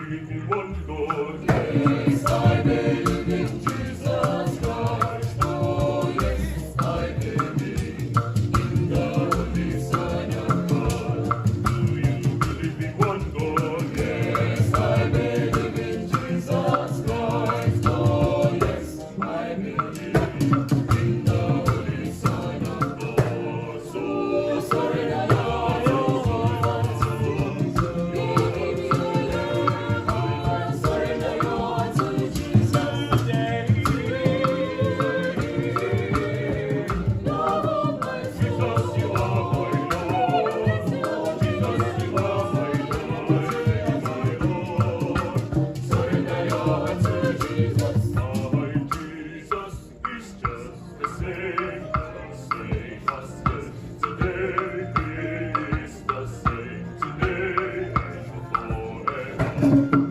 believe in one God. Yes, I believe in Jesus Christ. Oh, yes, I believe in the Holy Son of God. Do you believe in one God? Yes, I believe in Jesus Christ. Oh, yes, I believe in the Holy Son of God. So surrender your heart to Jesus. Give your love, surrender your heart to Jesus. Love of my soul. Jesus, you are my Lord. Jesus, you are my Lord. Surrender your heart to Jesus. My Jesus is just the same as yesterday. He is the same today and forever.